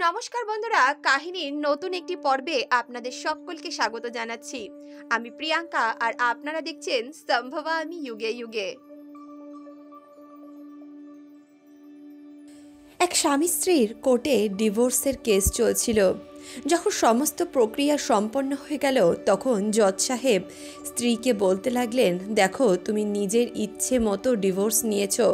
নমস্কার বন্ধুরা, কাহিনীর নতুন একটি পর্বে আপনাদের সকলকে স্বাগত জানাচ্ছি। আমি প্রিয়াঙ্কা আর আপনারা দেখছেন সম্ভবা আমি যুগে যুগে। এক স্বামী স্ত্রীর কোর্টে ডিভোর্সের কেস চলছিল। যখন সমস্ত প্রক্রিয়া সম্পন্ন হয়ে গেল তখন জজ সাহেব স্ত্রীকে বলতে লাগলেন, দেখো তুমি নিজের ইচ্ছে মতো ডিভোর্স নিয়েছো,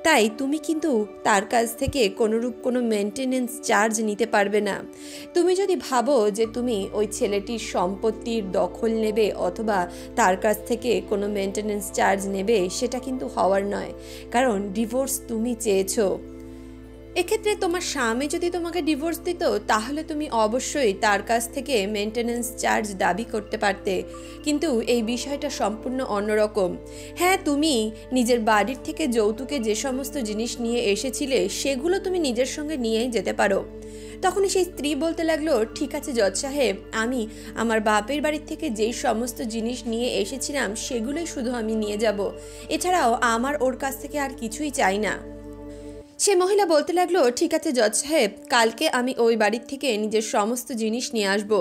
তাই তুমি কিন্তু তার কাছ থেকে কোনোরূপ কোনো মেনটেনেন্স চার্জ নিতে পারবে না। তুমি যদি ভাবো যে তুমি ওই ছেলেটির সম্পত্তির দখল নেবে অথবা তার কাছ থেকে কোনো মেনটেনেন্স চার্জ নেবে, সেটা কিন্তু হওয়ার নয়, কারণ ডিভোর্স তুমি চেয়েছো। এক্ষেত্রে তোমার স্বামী যদি তোমাকে ডিভোর্স দিত তাহলে তুমি অবশ্যই তার কাছ থেকে মেনটেনেন্স চার্জ দাবি করতে পারতে, কিন্তু এই বিষয়টা সম্পূর্ণ অন্যরকম। হ্যাঁ, তুমি নিজের বাড়ির থেকে যৌতুকে যে সমস্ত জিনিস নিয়ে এসেছিলে সেগুলো তুমি নিজের সঙ্গে নিয়েই যেতে পারো। তখনই সেই স্ত্রী বলতে লাগলো, ঠিক আছে জজ সাহেব, আমি আমার বাপের বাড়ির থেকে যেই সমস্ত জিনিস নিয়ে এসেছিলাম সেগুলোই শুধু আমি নিয়ে যাব, এছাড়াও আমার ওর কাছ থেকে আর কিছুই চাই না। সে মহিলা বলতে লাগলো, ঠিক আছে জজ সাহেব, কালকে আমি ওই বাড়ির থেকে নিজের সমস্ত জিনিস নিয়ে আসব।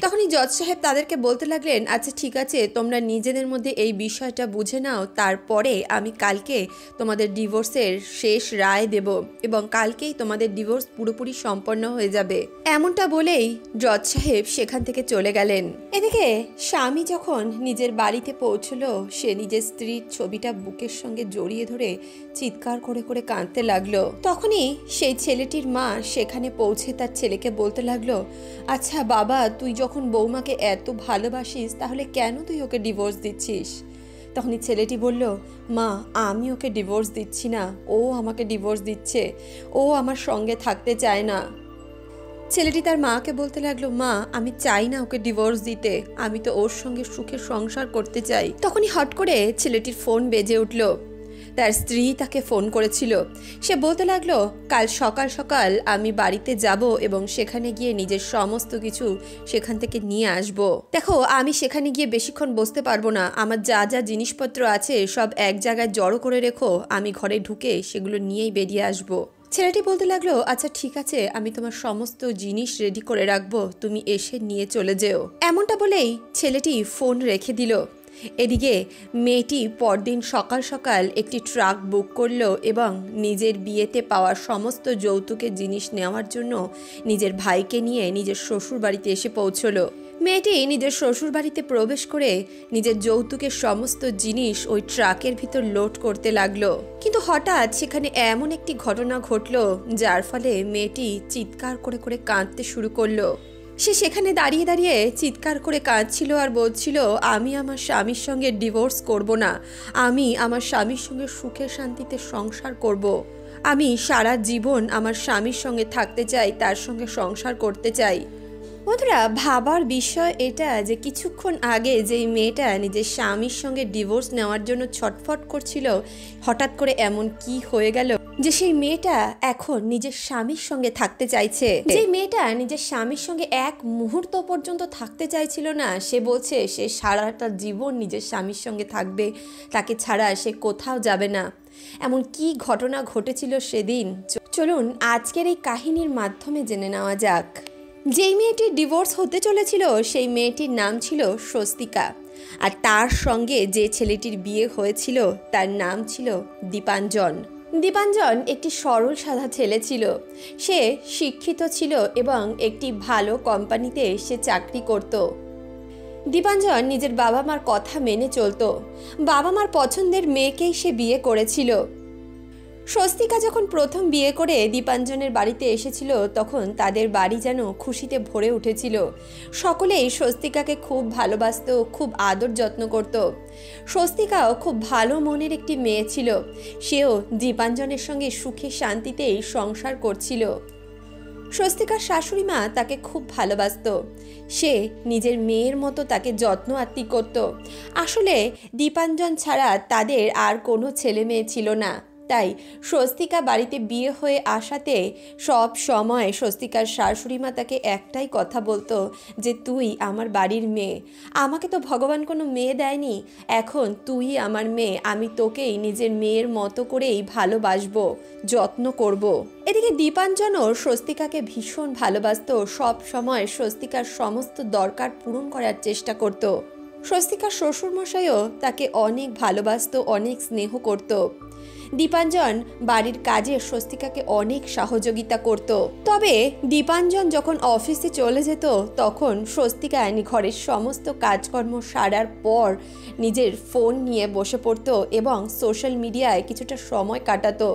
তখনই জজ সাহেব তাদেরকে বলতে লাগলেন, আচ্ছা ঠিক আছে, তোমরা নিজেদের মধ্যে এই বিষয়টা বুঝে নাও, তারপরে আমি কালকে তোমাদের ডিভোর্সের শেষ রায় দেব এবং কালকেই তোমাদের ডিভোর্স পুরোপুরি সম্পন্ন হয়ে যাবে। এমনটা বলেই জজ সাহেব সেখান থেকে চলে গেলেন। এদিকে স্বামী যখন নিজের বাড়িতে পৌঁছলো, সে নিজের স্ত্রীর ছবিটা বুকের সঙ্গে জড়িয়ে ধরে চিৎকার করে করে কাঁদতে লাগলো। তখনই সেই ছেলেটির মা সেখানে পৌঁছে তার ছেলেকে বলতে লাগলো, আচ্ছা বাবা, তুই যখন বৌমাকে এত ভালোবাসিস তাহলে কেন তুই ওকে ডিভোর্স দিচ্ছিস? তখনই ছেলেটি বলল, মা আমি ওকে ডিভোর্স দিচ্ছি না, ও আমাকে ডিভোর্স দিচ্ছে, ও আমার সঙ্গে থাকতে চায় না। ছেলেটি তার মাকে বলতে লাগলো, মা আমি চাই না ওকে ডিভোর্স দিতে, আমি তো ওর সঙ্গে সুখে সংসার করতে চাই। তখনই হট করে ছেলেটির ফোন বেজে উঠল। তার স্ত্রী তাকে ফোন করেছিল। সে বলতে লাগলো, কাল সকাল সকাল আমি বাড়িতে যাব এবং সেখানে গিয়ে নিজের সমস্ত কিছু সেখান থেকে নিয়ে আসব। দেখো, আমি সেখানে গিয়ে বেশিক্ষণ বসতে পারবো না, আমার যা যা জিনিসপত্র আছে সব এক জায়গায় জড়ো করে রেখো, আমি ঘরে ঢুকে সেগুলো নিয়েই বেরিয়ে আসব। ছেলেটি বলতে লাগলো, আচ্ছা ঠিক আছে, আমি তোমার সমস্ত জিনিস রেডি করে রাখবো, তুমি এসে নিয়ে চলে যেও। এমনটা বলেই ছেলেটি ফোন রেখে দিল। এদিকে মেয়েটি পরদিন সকাল সকাল একটি ট্রাক বুক করলো এবং নিজের বিয়েতে পাওয়া সমস্ত যৌতুকের জিনিস নেওয়ার জন্য নিজের ভাইকে নিয়ে নিজের শ্বশুর বাড়িতে এসে পৌঁছলো। মেয়েটি নিজের শ্বশুর বাড়িতে প্রবেশ করে নিজের যৌতুকের সমস্ত জিনিস ওই ট্রাকের ভিতর লোড করতে লাগলো। কিন্তু হঠাৎ সেখানে এমন একটি ঘটনা ঘটলো যার ফলে মেয়েটি চিৎকার করে করে কাঁদতে শুরু করলো। সে সেখানে দাঁড়িয়ে দাঁড়িয়ে চিৎকার করে কাঁদছিল আর বলছিল, আমি আমার স্বামীর সঙ্গে ডিভোর্স করব না, আমি আমার স্বামীর সঙ্গে সুখে শান্তিতে সংসার করব, আমি সারা জীবন আমার স্বামীর সঙ্গে থাকতে চাই, তার সঙ্গে সংসার করতে চাই। বন্ধুরা, ভাবার বিষয় এটা যে কিছুক্ষণ আগে যেই মেয়েটা নিজের স্বামীর সঙ্গে ডিভোর্স নেওয়ার জন্য ছটফট করছিল, হঠাৎ করে এমন কি হয়ে গেল যে সেই মেয়েটা এখন নিজের স্বামীর সঙ্গে থাকতে চাইছে। যে মেয়েটা নিজের স্বামীর সঙ্গে এক মুহূর্ত পর্যন্ত থাকতে চাইছিল না, সে বলছে সে সারাটা জীবন নিজের স্বামীর সঙ্গে থাকবে, তাকে ছাড়া সে কোথাও যাবে না। এমন কি ঘটনা ঘটেছিল সেদিন, চলুন আজকের এই কাহিনীর মাধ্যমে জেনে নেওয়া যাক। যেই মেয়েটির ডিভোর্স হতে চলেছিল সেই মেয়েটির নাম ছিল স্বস্তিকা, আর তার সঙ্গে যে ছেলেটির বিয়ে হয়েছিল তার নাম ছিল দীপাঞ্জন। দীপাঞ্জন একটি সরল সাদা ছেলে ছিল। সে শিক্ষিত ছিল এবং একটি ভালো কোম্পানিতে সে চাকরি করত। দীপাঞ্জন নিজের বাবা মার কথা মেনে চলত। বাবা মার পছন্দের মেয়েকেই সে বিয়ে করেছিল। স্বস্তিকা যখন প্রথম বিয়ে করে দীপাঞ্জনের বাড়িতে এসেছিল তখন তাদের বাড়ি যেন খুশিতে ভরে উঠেছিল। সকলেই স্বস্তিকাকে খুব ভালোবাসত, খুব আদর যত্ন করত। স্বস্তিকাও খুব ভালো মনের একটি মেয়ে ছিল। সেও দীপাঞ্জনের সঙ্গে সুখে শান্তিতেই সংসার করছিল। স্বস্তিকার শাশুড়ি মা তাকে খুব ভালোবাসত। সে নিজের মেয়ের মতো তাকে যত্ন আত্তি করত। আসলে দীপাঞ্জন ছাড়া তাদের আর কোনো ছেলে মেয়ে ছিল না। তাই স্বস্তিকা বাড়িতে বিয়ে হয়ে আসাতে সব সময় স্বস্তিকার শাশুড়িমা তাকে একটাই কথা বলতো যে তুই আমার বাড়ির মেয়ে, আমাকে তো ভগবান কোনো মেয়ে দেয়নি, এখন তুই আমার মেয়ে, আমি তোকেই নিজের মেয়ের মতো করেই ভালোবাসবো, যত্ন করব। এদিকে দীপাঞ্জনও স্বস্তিকাকে ভীষণ ভালোবাসতো, সব সময় স্বস্তিকার সমস্ত দরকার পূরণ করার চেষ্টা করত। স্বস্তিকার শ্বশুরমশাইও তাকে অনেক ভালোবাসতো, অনেক স্নেহ করত। দীপাঞ্জন বাড়ির কাজে স্বস্তিকাকে অনেক সহযোগিতা করত। তবে দীপাঞ্জন যখন অফিসে চলে যেত তখন স্বস্তিকা ঘরের সমস্ত কাজকর্ম সারার পর নিজের ফোন নিয়ে বসে পড়তো এবং সোশ্যাল মিডিয়ায় কিছুটা সময় কাটাতো।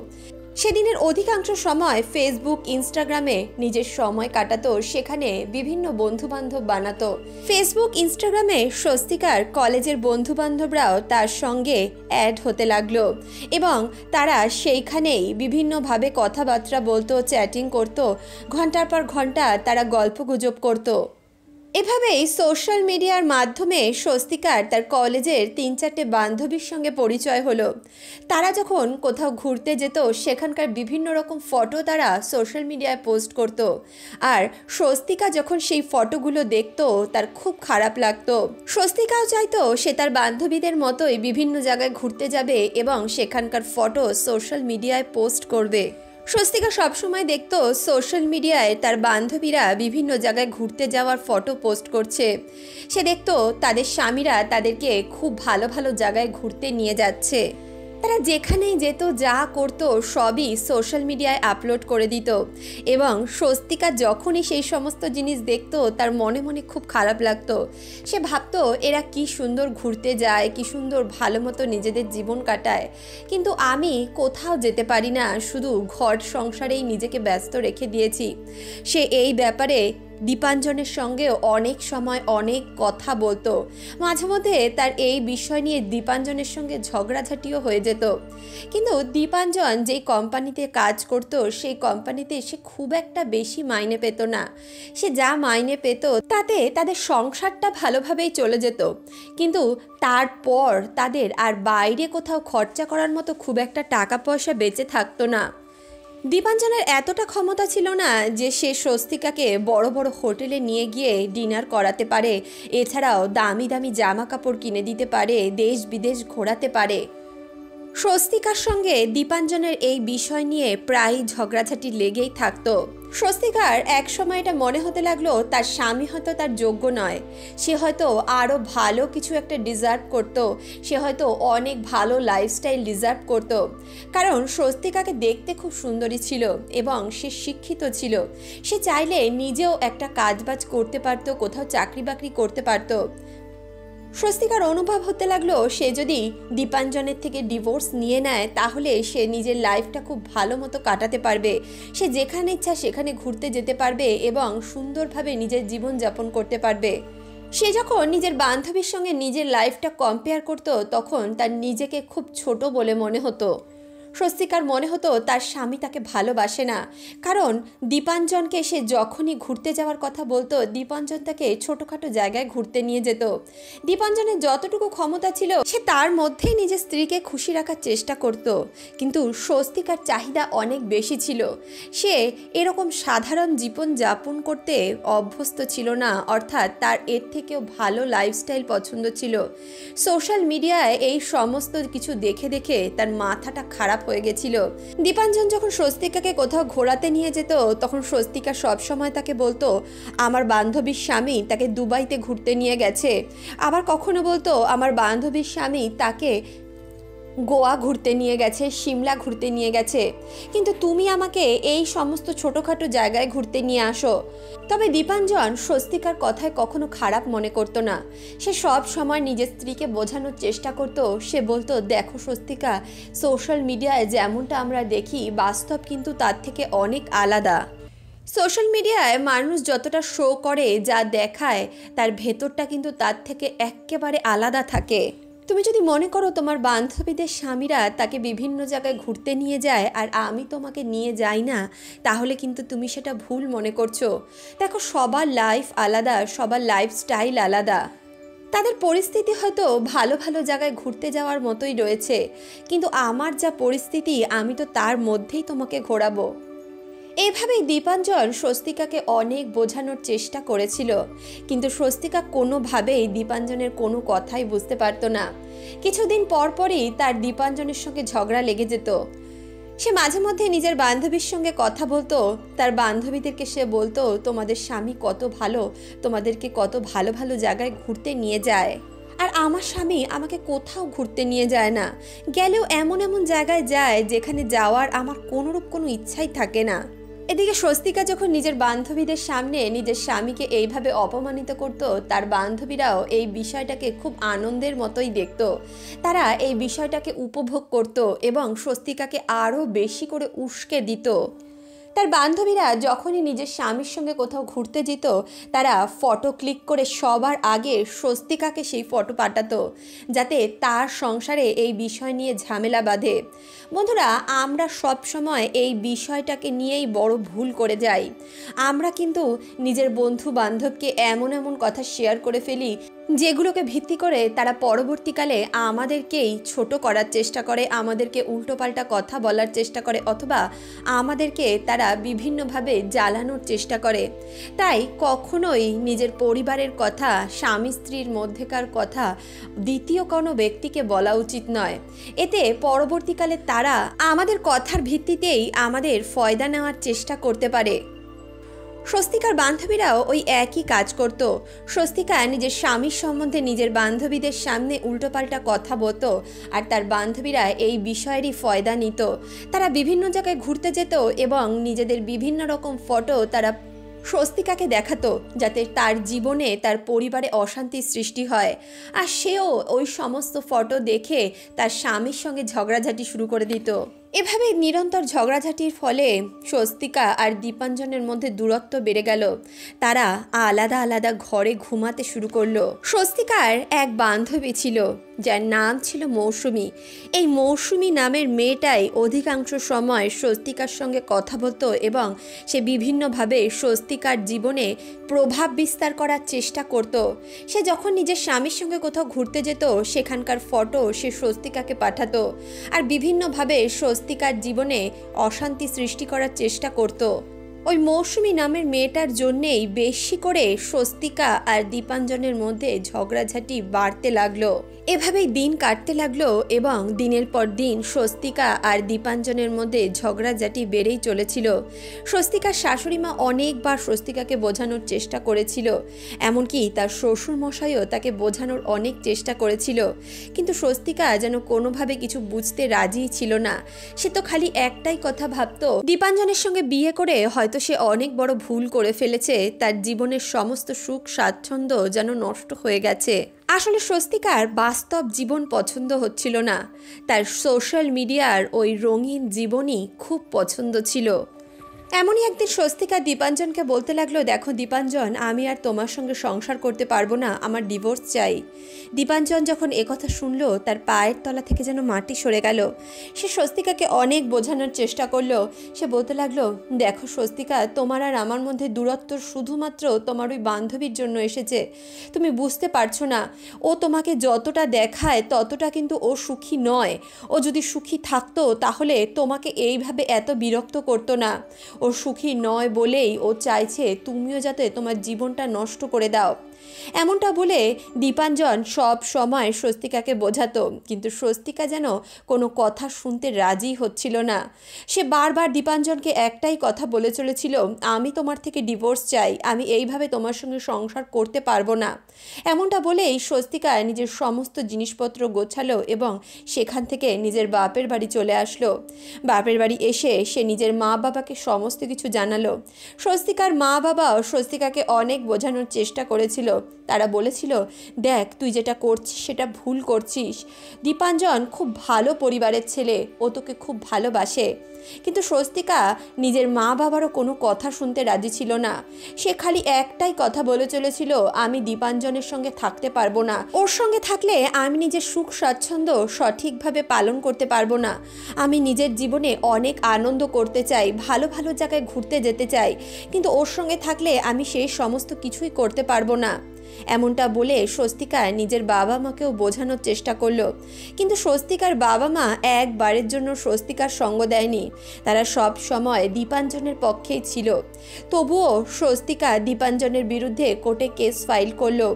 সেদিনের অধিকাংশ সময় ফেসবুক, ইনস্টাগ্রামে নিজের সময় কাটাতো, সেখানে বিভিন্ন বন্ধুবান্ধব বানাতো। ফেসবুক, ইনস্টাগ্রামে স্বস্তিকার কলেজের বন্ধুবান্ধবরাও তার সঙ্গে অ্যাড হতে লাগলো এবং তারা সেইখানেই বিভিন্নভাবে কথাবার্তা বলতো, চ্যাটিং করতো, ঘন্টার পর ঘন্টা তারা গল্পগুজব করতো। এভাবেই সোশ্যাল মিডিয়ার মাধ্যমে স্বস্তিকার তার কলেজের 3-4টে বান্ধবীর সঙ্গে পরিচয় হলো। তারা যখন কোথাও ঘুরতে যেত সেখানকার বিভিন্ন রকম ফটো তারা সোশ্যাল মিডিয়ায় পোস্ট করত। আর স্বস্তিকা যখন সেই ফটোগুলো দেখতো তার খুব খারাপ লাগতো। স্বস্তিকাও চাইতো সে তার বান্ধবীদের মতোই বিভিন্ন জায়গায় ঘুরতে যাবে এবং সেখানকার ফটো সোশ্যাল মিডিয়ায় পোস্ট করবে। স্বস্তিকা সবসময় দেখতো সোশ্যাল মিডিয়ায় তার বান্ধবীরা বিভিন্ন জায়গায় ঘুরতে যাওয়ার ফটো পোস্ট করছে। সে দেখতো তাদের স্বামীরা তাদেরকে খুব ভালো ভালো জায়গায় ঘুরতে নিয়ে যাচ্ছে। তারা যেখানেই যেত, যা করতো সবই সোশ্যাল মিডিয়ায় আপলোড করে দিত এবং স্বস্তিকা যখনই সেই সমস্ত জিনিস দেখতো তার মনে মনে খুব খারাপ লাগতো। সে ভাবতো এরা কি সুন্দর ঘুরতে যায়, কি সুন্দর ভালো মতো নিজেদের জীবন কাটায়, কিন্তু আমি কোথাও যেতে পারি না, শুধু ঘর সংসারেই নিজেকে ব্যস্ত রেখে দিয়েছি। সে এই ব্যাপারে দীপাঞ্জনের সঙ্গেও অনেক সময় অনেক কথা বলতো। মাঝে মধ্যে তার এই বিষয় নিয়ে দীপাঞ্জনের সঙ্গে ঝগড়াঝাটিও হয়ে যেত। কিন্তু দীপাঞ্জন যেই কোম্পানিতে কাজ করতো সেই কোম্পানিতে সে খুব একটা বেশি মাইনে পেত না। সে যা মাইনে পেত তাতে তাদের সংসারটা ভালোভাবেই চলে যেত, কিন্তু তারপর তাদের আর বাইরে কোথাও খরচা করার মতো খুব একটা টাকা পয়সা বেঁচে থাকতো না। দীপাঞ্জনের এতটা ক্ষমতা ছিল না যে সে স্বস্তিকাকে বড় বড় হোটেলে নিয়ে গিয়ে ডিনার করাতে পারে, এছাড়াও দামি দামি জামা কাপড় কিনে দিতে পারে, দেশ বিদেশ ঘোরাতে পারে। স্বস্তিকার সঙ্গে দীপাঞ্জনের এই বিষয় নিয়ে প্রায় ঝগড়াঝাটি লেগেই থাকতো। স্বস্তিকার এক সময় এটা মনে হতে লাগলো তার স্বামী হয়তো তার যোগ্য নয়, সে হয়তো আরও ভালো কিছু একটা ডিজার্ভ করতো, সে হয়তো অনেক ভালো লাইফস্টাইল ডিজার্ভ করতো। কারণ স্বস্তিকাকে দেখতে খুব সুন্দরী ছিল এবং সে শিক্ষিত ছিল। সে চাইলে নিজেও একটা কাজবাজ করতে পারতো, কোথাও চাকরি বাকরি করতে পারতো। স্বস্তিকার অনুভব হতে লাগলো সে যদি দীপাঞ্জনের থেকে ডিভোর্স নিয়ে নেয় তাহলে সে নিজের লাইফটা খুব ভালো মতো কাটাতে পারবে, সে যেখানে ইচ্ছা সেখানে ঘুরতে যেতে পারবে এবং সুন্দরভাবে নিজের জীবনযাপন করতে পারবে। সে যখন নিজের বান্ধবীর সঙ্গে নিজের লাইফটা কম্পেয়ার করত তখন তার নিজেকে খুব ছোট বলে মনে হতো। স্বস্তিকার মনে হতো তার স্বামী তাকে ভালোবাসে না, কারণ দীপাঞ্জনকে সে যখনই ঘুরতে যাওয়ার কথা বলতো দীপাঞ্জন তাকে ছোটোখাটো জায়গায় ঘুরতে নিয়ে যেত। দীপাঞ্জনের যতটুকু ক্ষমতা ছিল সে তার মধ্যেই নিজের স্ত্রীকে খুশি রাখার চেষ্টা করত, কিন্তু স্বস্তিকার চাহিদা অনেক বেশি ছিল। সে এরকম সাধারণ জীবন যাপন করতে অভ্যস্ত ছিল না, অর্থাৎ তার এর থেকেও ভালো লাইফস্টাইল পছন্দ ছিল। সোশ্যাল মিডিয়ায় এই সমস্ত কিছু দেখে দেখে তার মাথাটা খারাপ হয়ে গেছিল। দীপাঞ্জন যখন স্বস্তিকাকে কোথাও ঘোরাতে নিয়ে যেত তখন স্বস্তিকা সবসময় তাকে বলতো আমার বান্ধবীর স্বামী তাকে দুবাইতে ঘুরতে নিয়ে গেছে, আবার কখনো বলতো আমার বান্ধবীর স্বামী তাকে গোয়া ঘুরতে নিয়ে গেছে, সিমলা ঘুরতে নিয়ে গেছে, কিন্তু তুমি আমাকে এই সমস্ত ছোটোখাটো জায়গায় ঘুরতে নিয়ে আসো। তবে দীপাঞ্জন স্বস্তিকার কথায় কখনো খারাপ মনে করতো না। সে সব সময় নিজের স্ত্রীকে বোঝানোর চেষ্টা করত। সে বলতো দেখো স্বস্তিকা, সোশ্যাল মিডিয়ায় যেমনটা আমরা দেখি বাস্তব কিন্তু তার থেকে অনেক আলাদা। সোশ্যাল মিডিয়ায় মানুষ যতটা শো করে, যা দেখায়, তার ভেতরটা কিন্তু তার থেকে একেবারে আলাদা থাকে। তুমি যদি মনে করো তোমার বান্ধবীদের স্বামীরা তাকে বিভিন্ন জায়গায় ঘুরতে নিয়ে যায় আর আমি তোমাকে নিয়ে যাই না, তাহলে কিন্তু তুমি সেটা ভুল মনে করছো। দেখো সবার লাইফ আলাদা, সবার লাইফস্টাইল আলাদা। তাদের পরিস্থিতি হয়তো ভালো ভালো জায়গায় ঘুরতে যাওয়ার মতোই রয়েছে, কিন্তু আমার যা পরিস্থিতি আমি তো তার মধ্যেই তোমাকে ঘোরাবো। এইভাবেই দীপাঞ্জন স্বস্তিকাকে অনেক বোঝানোর চেষ্টা করেছিল, কিন্তু স্বস্তিকা কোনোভাবেই দীপাঞ্জনের কোনো কথাই বুঝতে পারতো না। কিছুদিন পরপরই তার দীপাঞ্জনের সঙ্গে ঝগড়া লেগে যেত। সে মাঝে মধ্যে নিজের বান্ধবীর সঙ্গে কথা বলতো, তার বান্ধবীদেরকে সে বলতো তোমাদের স্বামী কত ভালো, তোমাদেরকে কত ভালো ভালো জায়গায় ঘুরতে নিয়ে যায়, আর আমার স্বামী আমাকে কোথাও ঘুরতে নিয়ে যায় না, গেলেও এমন এমন জায়গায় যায় যেখানে যাওয়ার আমার কোনোরূপ কোনো ইচ্ছাই থাকে না। এদিকে স্বস্তিকা যখন নিজের বান্ধবীদের সামনে নিজের স্বামীকে এইভাবে অপমানিত করত, তার বান্ধবীরাও এই বিষয়টাকে খুব আনন্দের মতোই দেখত। তারা এই বিষয়টাকে উপভোগ করত এবং স্বস্তিকাকে আরও বেশি করে উস্কে দিত। তার বান্ধবীরা যখনই নিজের স্বামীর সঙ্গে কোথাও ঘুরতে যেত, তারা ফটো ক্লিক করে সবার আগে স্বস্তিকাকে সেই ফটো পাঠাতো, যাতে তার সংসারে এই বিষয় নিয়ে ঝামেলা বাঁধে। বন্ধুরা, আমরা সব সময় এই বিষয়টাকে নিয়েই বড় ভুল করে যাই। আমরা কিন্তু নিজের বন্ধু বান্ধবকে এমন এমন কথা শেয়ার করে ফেলি যেগুলোকে ভিত্তি করে তারা পরবর্তীকালে আমাদেরকেই ছোট করার চেষ্টা করে, আমাদেরকে উল্টোপাল্টা কথা বলার চেষ্টা করে, অথবা আমাদেরকে তারা বিভিন্নভাবে জ্বালানোর চেষ্টা করে। তাই কখনোই নিজের পরিবারের কথা, স্বামী স্ত্রীর মধ্যেকার কথা দ্বিতীয় কোনো ব্যক্তিকে বলা উচিত নয়। এতে পরবর্তীকালে তারা আমাদের কথার ভিত্তিতেই আমাদের ফয়দা নেওয়ার চেষ্টা করতে পারে। স্বস্তিকার বান্ধবীরাও ওই একই কাজ করত। স্বস্তিকা নিজের স্বামীর সম্বন্ধে নিজের বান্ধবীদের সামনে উল্টোপাল্টা কথা বলতো, আর তার বান্ধবীরা এই বিষয়েরই ফয়দা নিত। তারা বিভিন্ন জায়গায় ঘুরতে যেত এবং নিজেদের বিভিন্ন রকম ফটো তারা স্বস্তিকাকে দেখাতো, যাতে তার জীবনে তার পরিবারে অশান্তি সৃষ্টি হয়। আর সেও ওই সমস্ত ফটো দেখে তার স্বামীর সঙ্গে ঝগড়াঝাটি শুরু করে দিত। এভাবে নিরন্তর ঝগড়াঝাটির ফলে স্বস্তিকা আর দীপাঞ্জনের মধ্যে দূরত্ব বেড়ে গেল। তারা আলাদা আলাদা ঘরে ঘুমাতে শুরু করলো। স্বস্তিকার এক বান্ধবী ছিল যার নাম ছিল মৌসুমী। এই মৌসুমী নামের মেয়েটাই অধিকাংশ সময় স্বস্তিকার সঙ্গে কথা বলতো এবং সে বিভিন্নভাবে স্বস্তিকার জীবনে প্রভাব বিস্তার করার চেষ্টা করত। সে যখন নিজের স্বামীর সঙ্গে কোথাও ঘুরতে যেত, সেখানকার ফটো সে স্বস্তিকাকে পাঠাতো, আর বিভিন্নভাবে স্বস্তিকার জীবনে অশান্তি সৃষ্টি করার চেষ্টা করত। ওই মৌসুমী নামের মেয়েটার জন্যেই বেশি করে স্বস্তিকা আর দীপাঞ্জনের মধ্যে ঝগড়াঝাটি বাড়তে লাগলো। এভাবেই দিন কাটতে লাগলো এবং দিনের পর দিন স্বস্তিকা আর দীপাঞ্জনের মধ্যে ঝগড়াঝাটি বেড়েই চলেছিল। স্বস্তিকার শাশুড়িমা অনেকবার স্বস্তিকাকে বোঝানোর চেষ্টা করেছিল, এমনকি তার শ্বশুরমশাইও তাকে বোঝানোর অনেক চেষ্টা করেছিল, কিন্তু স্বস্তিকা যেন কোনোভাবে কিছু বুঝতে রাজিই ছিল না। সে তো খালি একটাই কথা ভাবতো, দীপাঞ্জনের সঙ্গে বিয়ে করে হয়তো সে অনেক বড় ভুল করে ফেলেছে, তার জীবনের সমস্ত সুখ স্বাচ্ছন্দ্য যেন নষ্ট হয়ে গেছে। আসলে স্বস্তিকার বাস্তব জীবন পছন্দ হচ্ছিল না, তার সোশ্যাল মিডিয়ার ওই রঙিন জীবনই খুব পছন্দ ছিল। এমনই একদিন স্বস্তিকা দীপাঞ্জনকে বলতে লাগলো, দেখো দীপাঞ্জন, আমি আর তোমার সঙ্গে সংসার করতে পারবো না, আমার ডিভোর্স চাই। দীপাঞ্জন যখন একথা শুনলো, তার পায়ের তলা থেকে যেন মাটি সরে গেল। সে স্বস্তিকাকে অনেক বোঝানোর চেষ্টা করলো। সে বলতে লাগলো, দেখো স্বস্তিকা, তোমার আর আমার মধ্যে দূরত্ব শুধুমাত্র তোমার ওই বান্ধবীর জন্য এসেছে। তুমি বুঝতে পারছো না, ও তোমাকে যতটা দেখায় ততটা কিন্তু ও সুখী নয়। ও যদি সুখী থাকতো তাহলে তোমাকে এইভাবে এত বিরক্ত করতো না। ও সুখী নয় বলেই ও চাইছে তুমিও যাতে তোমার জীবনটা নষ্ট করে দাও। এমনটা বলে দীপাঞ্জন সব সময় স্বস্তিকাকে বোঝাতো, কিন্তু স্বস্তিকা যেন কোনো কথা শুনতে রাজি হচ্ছিল না। সে বারবার দীপাঞ্জনকে একটাই কথা বলে চলেছিল, আমি তোমার থেকে ডিভোর্স চাই, আমি এইভাবে তোমার সঙ্গে সংসার করতে পারবো না। এমনটা বলেই স্বস্তিকা নিজের সমস্ত জিনিসপত্র গোছালো এবং সেখান থেকে নিজের বাপের বাড়ি চলে আসলো। বাপের বাড়ি এসে সে নিজের মা বাবাকে সমস্ত কিছু জানালো। স্বস্তিকার মা বাবাও স্বস্তিকাকে অনেক বোঝানোর চেষ্টা করেছিল। তারা বলেছিল, দেখ তুই যেটা করছিস সেটা ভুল করছিস। দীপাঞ্জন খুব ভালো পরিবারের ছেলে, ও তোকে খুব ভালোবাসে। কিন্তু স্বস্তিকা নিজের মা বাবারও কোনো কথা শুনতে রাজি ছিল না। সে খালি একটাই কথা বলে চলেছিল, আমি দীপাঞ্জনের সঙ্গে থাকতে পারবো না, ওর সঙ্গে থাকলে আমি নিজের সুখ স্বাচ্ছন্দ্য সঠিকভাবে পালন করতে পারবো না। আমি নিজের জীবনে অনেক আনন্দ করতে চাই, ভালো ভালো জায়গায় ঘুরতে যেতে চাই, কিন্তু ওর সঙ্গে থাকলে আমি সেই সমস্ত কিছুই করতে পারবো না। এমনটা বলে স্বস্তিকা নিজের বাবা মাকেও বোঝানোর চেষ্টা করলো, কিন্তু স্বস্তিকার বাবা মা একবারের জন্য স্বস্তিকার সঙ্গ দেয়নি। তারা সব সময় দীপাঞ্জনের পক্ষেই ছিল। তবুও স্বস্তিকা দীপাঞ্জনের বিরুদ্ধে কোর্টে কেস ফাইল করলো।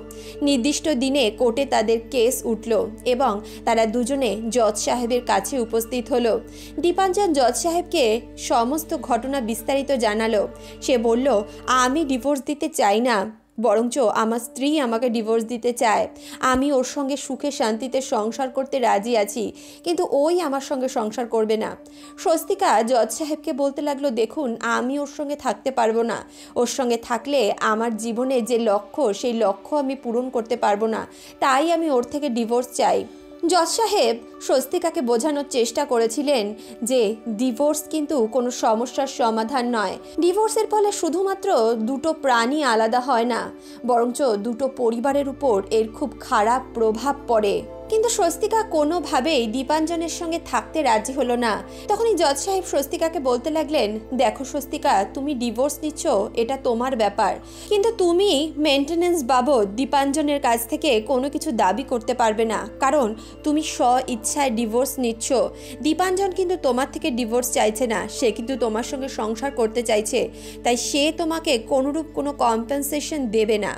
নির্দিষ্ট দিনে কোর্টে তাদের কেস উঠল এবং তারা দুজনে জজ সাহেবের কাছে উপস্থিত হলো। দীপাঞ্জন জজ সাহেবকে সমস্ত ঘটনা বিস্তারিত জানালো। সে বলল, আমি ডিভোর্স দিতে চাই না, বরঞ্চ আমার স্ত্রী আমাকে ডিভোর্স দিতে চায়। আমি ওর সঙ্গে সুখে শান্তিতে সংসার করতে রাজি আছি, কিন্তু ওই আমার সঙ্গে সংসার করবে না। স্বস্তিকা জজ সাহেবকে বলতে লাগলো, দেখুন, আমি ওর সঙ্গে থাকতে পারবো না। ওর সঙ্গে থাকলে আমার জীবনে যে লক্ষ্য, সেই লক্ষ্য আমি পূরণ করতে পারবো না। তাই আমি ওর থেকে ডিভোর্স চাই। জজ সাহেব স্বস্তিকাকে বোঝানোর চেষ্টা করেছিলেন যে ডিভোর্স কিন্তু কোনো সমস্যার সমাধান নয়। ডিভোর্সের ফলে শুধুমাত্র দুটো প্রাণী আলাদা হয় না, বরঞ্চ দুটো পরিবারের উপর এর খুব খারাপ প্রভাব পড়ে। কিন্তু স্বস্তিকা কোনোভাবেই দীপাঞ্জনের সঙ্গে থাকতে রাজি হলো না। তখনই জজ সাহেব স্বস্তিকাকে বলতে লাগলেন, দেখো স্বস্তিকা, তুমি ডিভোর্স নিচ্ছ, এটা তোমার ব্যাপার, কিন্তু তুমি মেনটেনেন্স বাবদ দীপাঞ্জনের কাছ থেকে কোনো কিছু দাবি করতে পারবে না, কারণ তুমি স্ব ইচ্ছায় ডিভোর্স নিচ্ছ। দীপাঞ্জন কিন্তু তোমার থেকে ডিভোর্স চাইছে না, সে কিন্তু তোমার সঙ্গে সংসার করতে চাইছে, তাই সে তোমাকে কোনোরূপ কোনো কম্পেনসেশন দেবে না।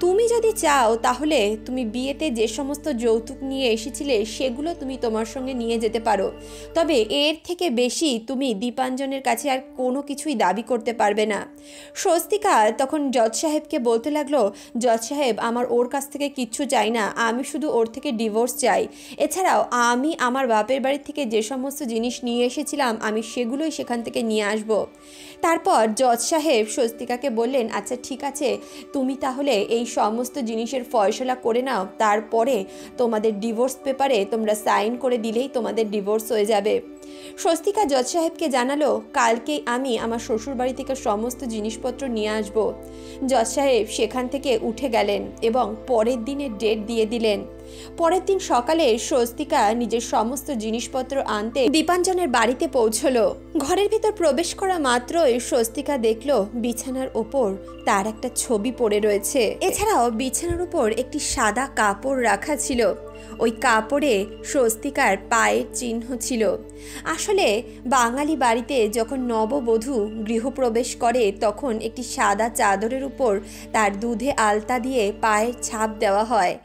তুমি যদি চাও তাহলে তুমি বিয়েতে যে সমস্ত যৌতুক নিয়ে এসেছিলে সেগুলো তুমি তোমার সঙ্গে নিয়ে যেতে পারো, তবে এর থেকে বেশি তুমি দীপাঞ্জনের কাছে আর কোনো কিছুই দাবি করতে পারবে না। স্বস্তিকা তখন জজ সাহেবকে বলতে লাগলো, জজ সাহেব, আমার ওর কাছ থেকে কিচ্ছু চাই না, আমি শুধু ওর থেকে ডিভোর্স চাই। এছাড়াও আমি আমার বাপের বাড়ি থেকে যে সমস্ত জিনিস নিয়ে এসেছিলাম আমি সেগুলোই সেখান থেকে নিয়ে আসব। তারপর জজ সাহেব স্বস্তিকাকে বললেন, আচ্ছা ঠিক আছে, তুমি তাহলে এই সমস্ত জিনিসের ফয়সলা করে নাও, তারপরে তোমাদের ডিভোর্স পেপারে তোমরা সাইন করে দিলেই তোমাদের ডিভোর্স হয়ে যাবে। স্বস্তিকা জজ সাহেবকে জানালো, কালকেই আমি আমার শ্বশুর বাড়ি থেকে সমস্ত জিনিসপত্র নিয়ে আসব। জজ সাহেব সেখান থেকে উঠে গেলেন এবং পরের দিনের ডেট দিয়ে দিলেন। পরের দিন সকালে স্বস্তিকা নিজের সমস্ত জিনিসপত্র আনতে দীপাঞ্জনের বাড়িতে পৌঁছলো। ঘরের ভিতর প্রবেশ করা মাত্রই স্বস্তিকা দেখলো বিছানার ওপর তার একটা ছবি পড়ে রয়েছে। এছাড়াও বিছানার উপর একটি সাদা কাপড় রাখা ছিল। ওই কাপড়ে স্বস্তিকার পায়ের চিহ্ন ছিল। আসলে বাঙালি বাড়িতে যখন নববধূ গৃহপ্রবেশ করে তখন একটি সাদা চাদরের উপর তার দুধে আলতা দিয়ে পায়ের ছাপ দেওয়া হয়।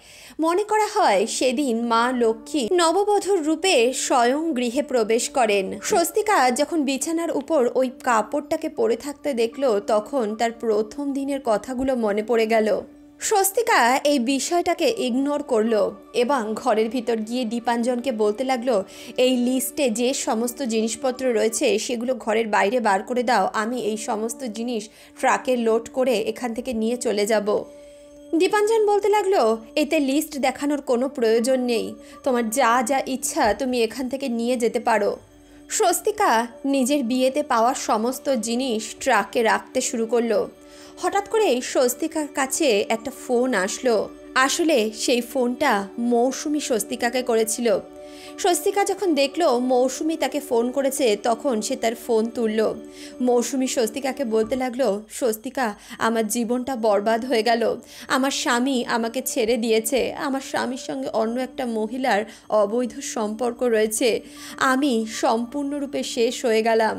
মনে করা হয় সেদিন মা লক্ষ্মী নববধূর রূপে স্বয়ং গৃহে প্রবেশ করেন। স্বস্তিকা যখন বিছানার উপর ওই কাপড়টাকে পরে থাকতে দেখলো তখন তার প্রথম দিনের কথাগুলো মনে পড়ে গেল। স্বস্তিকা এই বিষয়টাকে ইগনোর করলো এবং ঘরের ভিতর গিয়ে দীপাঞ্জনকে বলতে লাগলো, এই লিস্টে যে সমস্ত জিনিসপত্র রয়েছে সেগুলো ঘরের বাইরে বার করে দাও, আমি এই সমস্ত জিনিস ট্রাকে লোড করে এখান থেকে নিয়ে চলে যাব। দীপাঞ্জন বলতে লাগলো, এতে লিস্ট দেখানোর কোনো প্রয়োজন নেই, তোমার যা যা ইচ্ছা তুমি এখান থেকে নিয়ে যেতে পারো। স্বস্তিকা নিজের বিয়েতে পাওয়া সমস্ত জিনিস ট্রাকে রাখতে শুরু করলো। হঠাৎ করেই স্বস্তিকার কাছে একটা ফোন আসলো। আসলে সেই ফোনটা মৌসুমী স্বস্তিকাকে করেছিল। স্বস্তিকা যখন দেখলো মৌসুমী তাকে ফোন করেছে তখন সে তার ফোন তুলল। মৌসুমী স্বস্তিকাকে বলতে লাগলো, স্বস্তিকা, আমার জীবনটা বরবাদ হয়ে গেল, আমার স্বামী আমাকে ছেড়ে দিয়েছে, আমার স্বামীর সঙ্গে অন্য একটা মহিলার অবৈধ সম্পর্ক রয়েছে, আমি সম্পূর্ণরূপে শেষ হয়ে গেলাম।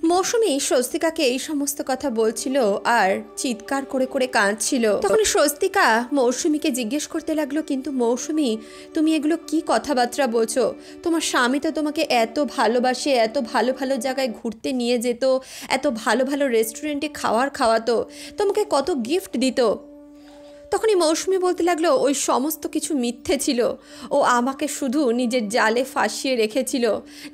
মৌসুমী স্বস্তিকাকে এই সমস্ত কথা বলছিল আর চিৎকার করে করে কাঁদছিল। তখন স্বস্তিকা মৌসুমীকে জিজ্ঞেস করতে লাগলো, কিন্তু মৌসুমী, তুমি এগুলো কি কথাবার্তা বলছো? তোমার স্বামী তো তোমাকে এত ভালোবাসে, এত ভালো ভালো জায়গায় ঘুরতে নিয়ে যেত, এত ভালো ভালো রেস্টুরেন্টে খাওয়াতো, তোমাকে কত গিফট দিত। তখনই মৌসুমী বলতে লাগলো, ওই সমস্ত কিছু মিথ্যে ছিল, ও আমাকে শুধু নিজের জালে ফাঁসিয়ে রেখেছিল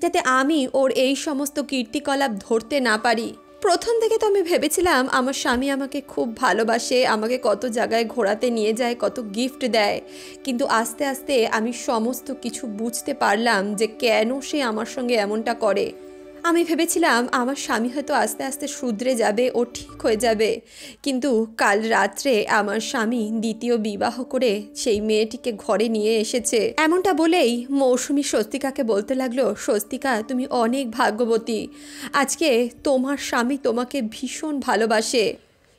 যাতে আমি ওর এই সমস্ত কীর্তিকলাপ ধরতে না পারি। প্রথম থেকে তো আমি ভেবেছিলাম আমার স্বামী আমাকে খুব ভালোবাসে, আমাকে কত জায়গায় ঘোরাতে নিয়ে যায়, কত গিফট দেয়, কিন্তু আস্তে আস্তে আমি সমস্ত কিছু বুঝতে পারলাম যে কেন সে আমার সঙ্গে এমনটা করে। আমি ভেবেছিলাম আমার স্বামী হয়তো আস্তে আস্তে শুধরে যাবে, ও ঠিক হয়ে যাবে, কিন্তু কাল রাত্রে আমার স্বামী দ্বিতীয় বিবাহ করে সেই মেয়েটিকে ঘরে নিয়ে এসেছে। এমনটা বলেই মৌসুমী স্বস্তিকাকে বলতে লাগলো, স্বস্তিকা, তুমি অনেক ভাগ্যবতী, আজকে তোমার স্বামী তোমাকে ভীষণ ভালোবাসে,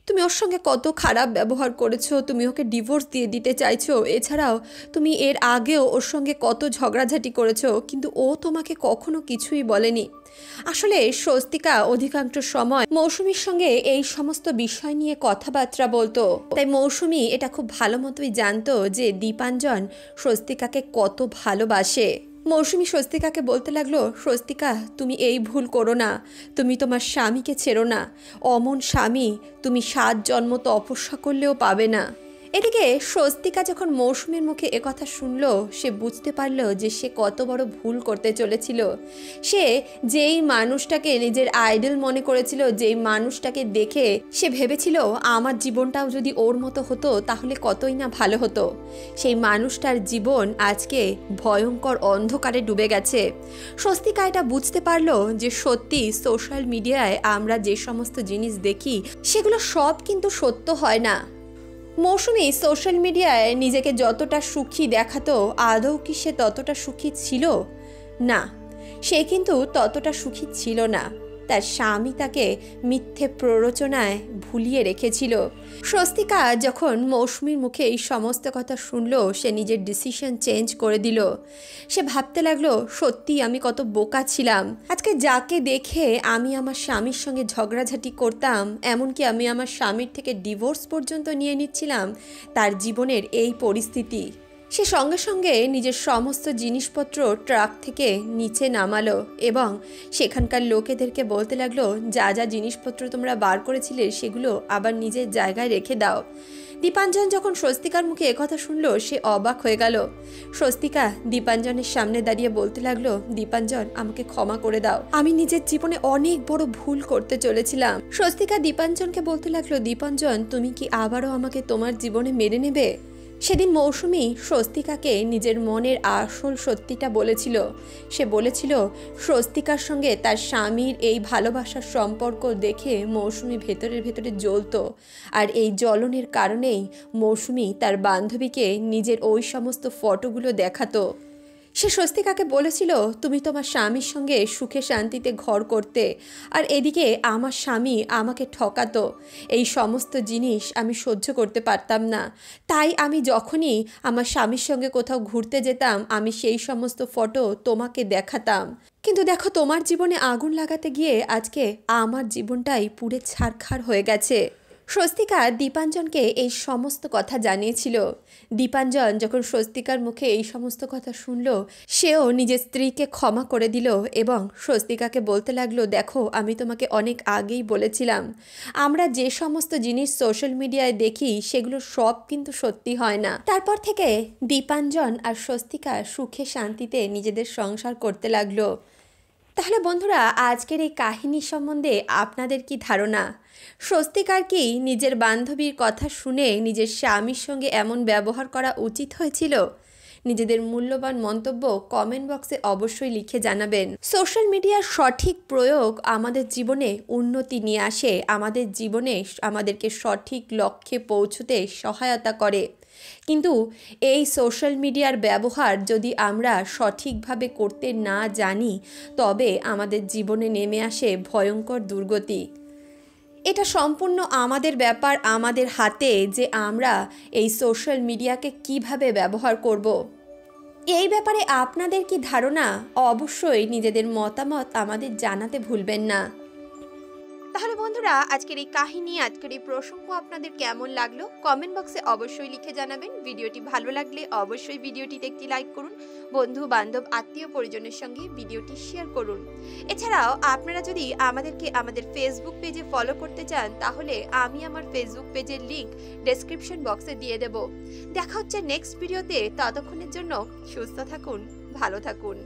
তুমি ওর সঙ্গে কত খারাপ ব্যবহার করেছো, তুমি ওকে ডিভোর্স দিয়ে দিতে চাইছো, এছাড়াও তুমি এর আগেও ওর সঙ্গে কত ঝগড়াঝাটি করেছো, কিন্তু ও তোমাকে কখনো কিছুই বলেনি। আসলে স্বস্তিকা অধিকাংশ সময় মৌসুমীর সঙ্গে এই সমস্ত বিষয় নিয়ে কথাবার্তা বলতো, তাই মৌসুমী এটা খুব ভালো মতোই জানতো যে দীপাঞ্জন স্বস্তিকাকে কত ভালোবাসে। মৌসুমী স্বস্তিকাকে বলতে লাগলো, স্বস্তিকা তুমি এই ভুল করো না, তুমি তোমার স্বামীকে ছেড়ো না, অমন স্বামী তুমি 7 জন্ম তপস্যা করলেও পাবে না। এদিকে স্বস্তিকা যখন মৌসুমীর মুখে একথা শুনলো, সে বুঝতে পারল যে সে কত বড় ভুল করতে চলেছিল। সে যেই মানুষটাকে নিজের আইডল মনে করেছিল, যেই মানুষটাকে দেখে সে ভেবেছিল আমার জীবনটাও যদি ওর মতো হতো তাহলে কতই না ভালো হতো, সেই মানুষটার জীবন আজকে ভয়ঙ্কর অন্ধকারে ডুবে গেছে। স্বস্তিকা এটা বুঝতে পারল যে সত্যি সোশ্যাল মিডিয়ায় আমরা যে সমস্ত জিনিস দেখি সেগুলো সব কিন্তু সত্য হয় না। মৌসুমী সোশ্যাল মিডিয়ায় নিজেকে যতটা সুখী দেখাতো, আদৌ কি সে ততটা সুখী ছিল? না, সে কিন্তু ততটা সুখী ছিল না। তার স্বামী তাকে মিথ্যে প্ররোচনায় ভুলিয়ে রেখেছিল। স্বস্তিকা যখন মৌসুমীর মুখে এই সমস্ত কথা শুনলো, সে নিজের ডিসিশন চেঞ্জ করে দিল। সে ভাবতে লাগলো, সত্যি আমি কত বোকা ছিলাম। আজকে যাকে দেখে আমি আমার স্বামীর সঙ্গে ঝগড়াঝাটি করতাম, এমনকি আমি আমার স্বামীর থেকে ডিভোর্স পর্যন্ত নিয়ে নিচ্ছিলাম, তার জীবনের এই পরিস্থিতি। সে সঙ্গে সঙ্গে নিজের সমস্ত জিনিসপত্র ট্রাক থেকে নিচে নামালো এবং সেখানকার লোকেদেরকে বলতে লাগলো, যা যা জিনিসপত্র তোমরা বার করেছিলে সেগুলো আবার নিজের জায়গায় রেখে দাও। দীপাঞ্জন যখন স্বস্তিকার মুখে একথা শুনলো, সে অবাক হয়ে গেল। স্বস্তিকা দীপাঞ্জনের সামনে দাঁড়িয়ে বলতে লাগলো, দীপাঞ্জন আমাকে ক্ষমা করে দাও, আমি নিজের জীবনে অনেক বড় ভুল করতে চলেছিলাম। স্বস্তিকা দীপাঞ্জনকে বলতে লাগলো, দীপাঞ্জন তুমি কি আবারও আমাকে তোমার জীবনে মেনে নেবে? সেদিন মৌসুমী স্বস্তিকাকে নিজের মনের আসল সত্যিটা বলেছিল। সে বলেছিল স্বস্তিকার সঙ্গে তার স্বামীর এই ভালোবাসার সম্পর্ক দেখে মৌসুমী ভেতরে ভেতরে জ্বলত, আর এই জ্বলনের কারণেই মৌসুমী তার বান্ধবীকে নিজের ওই সমস্ত ফটোগুলো দেখাতো। সে স্বস্তিকাকে বলেছিল, তুমি তোমার স্বামীর সঙ্গে সুখে শান্তিতে ঘর করতে, আর এদিকে আমার স্বামী আমাকে ঠকাতো। এই সমস্ত জিনিস আমি সহ্য করতে পারতাম না, তাই আমি যখনই আমার স্বামীর সঙ্গে কোথাও ঘুরতে যেতাম আমি সেই সমস্ত ফটো তোমাকে দেখাতাম। কিন্তু দেখো, তোমার জীবনে আগুন লাগাতে গিয়ে আজকে আমার জীবনটাই পুড়ে ছারখার হয়ে গেছে। স্বস্তিকা দীপাঞ্জনকে এই সমস্ত কথা জানিয়েছিল। দীপাঞ্জন যখন স্বস্তিকার মুখে এই সমস্ত কথা শুনল, সেও নিজের স্ত্রীকে ক্ষমা করে দিল এবং স্বস্তিকাকে বলতে লাগলো, দেখো আমি তোমাকে অনেক আগেই বলেছিলাম, আমরা যে সমস্ত জিনিস সোশ্যাল মিডিয়ায় দেখি সেগুলো সব কিন্তু সত্যি হয় না। তারপর থেকে দীপাঞ্জন আর স্বস্তিকা সুখে শান্তিতে নিজেদের সংসার করতে লাগলো। তাহলে বন্ধুরা, আজকের এই কাহিনী সম্বন্ধে আপনাদের কি ধারণা? স্বস্তিকার কি নিজের বান্ধবীর কথা শুনে নিজের স্বামীর সঙ্গে এমন ব্যবহার করা উচিত হয়েছিল? নিজেদের মূল্যবান মন্তব্য কমেন্ট বক্সে অবশ্যই লিখে জানাবেন। সোশ্যাল মিডিয়ার সঠিক প্রয়োগ আমাদের জীবনে উন্নতি নিয়ে আসে, আমাদের জীবনে আমাদেরকে সঠিক লক্ষ্যে পৌঁছতে সহায়তা করে। কিন্তু এই সোশ্যাল মিডিয়ার ব্যবহার যদি আমরা সঠিকভাবে করতে না জানি, তবে আমাদের জীবনে নেমে আসে ভয়ঙ্কর দুর্গতি। এটা সম্পূর্ণ আমাদের ব্যাপার, আমাদের হাতে, যে আমরা এই সোশ্যাল মিডিয়াকে কিভাবে ব্যবহার করব। এই ব্যাপারে আপনাদের কি ধারণা? অবশ্যই নিজেদের মতামত আমাদের জানাতে ভুলবেন না। তাহলে বন্ধুরা, আজকের এই কাহিনী, আজকের এই প্রসঙ্গ আপনাদের কেমন লাগলো কমেন্ট বক্সে অবশ্যই লিখে জানাবেন। ভিডিওটি ভালো লাগলে অবশ্যই ভিডিওটিতে একটি লাইক করুন, বন্ধু বান্ধব আত্মীয় পরিজনের সঙ্গে ভিডিওটি শেয়ার করুন। এছাড়াও আপনারা যদি আমাদেরকে আমাদের ফেসবুক পেজে ফলো করতে চান, তাহলে আমি আমার ফেসবুক পেজের লিংক ডেসক্রিপশন বক্সে দিয়ে দেব। দেখা হচ্ছে নেক্সট ভিডিওতে। ততক্ষণের জন্য সুস্থ থাকুন, ভালো থাকুন।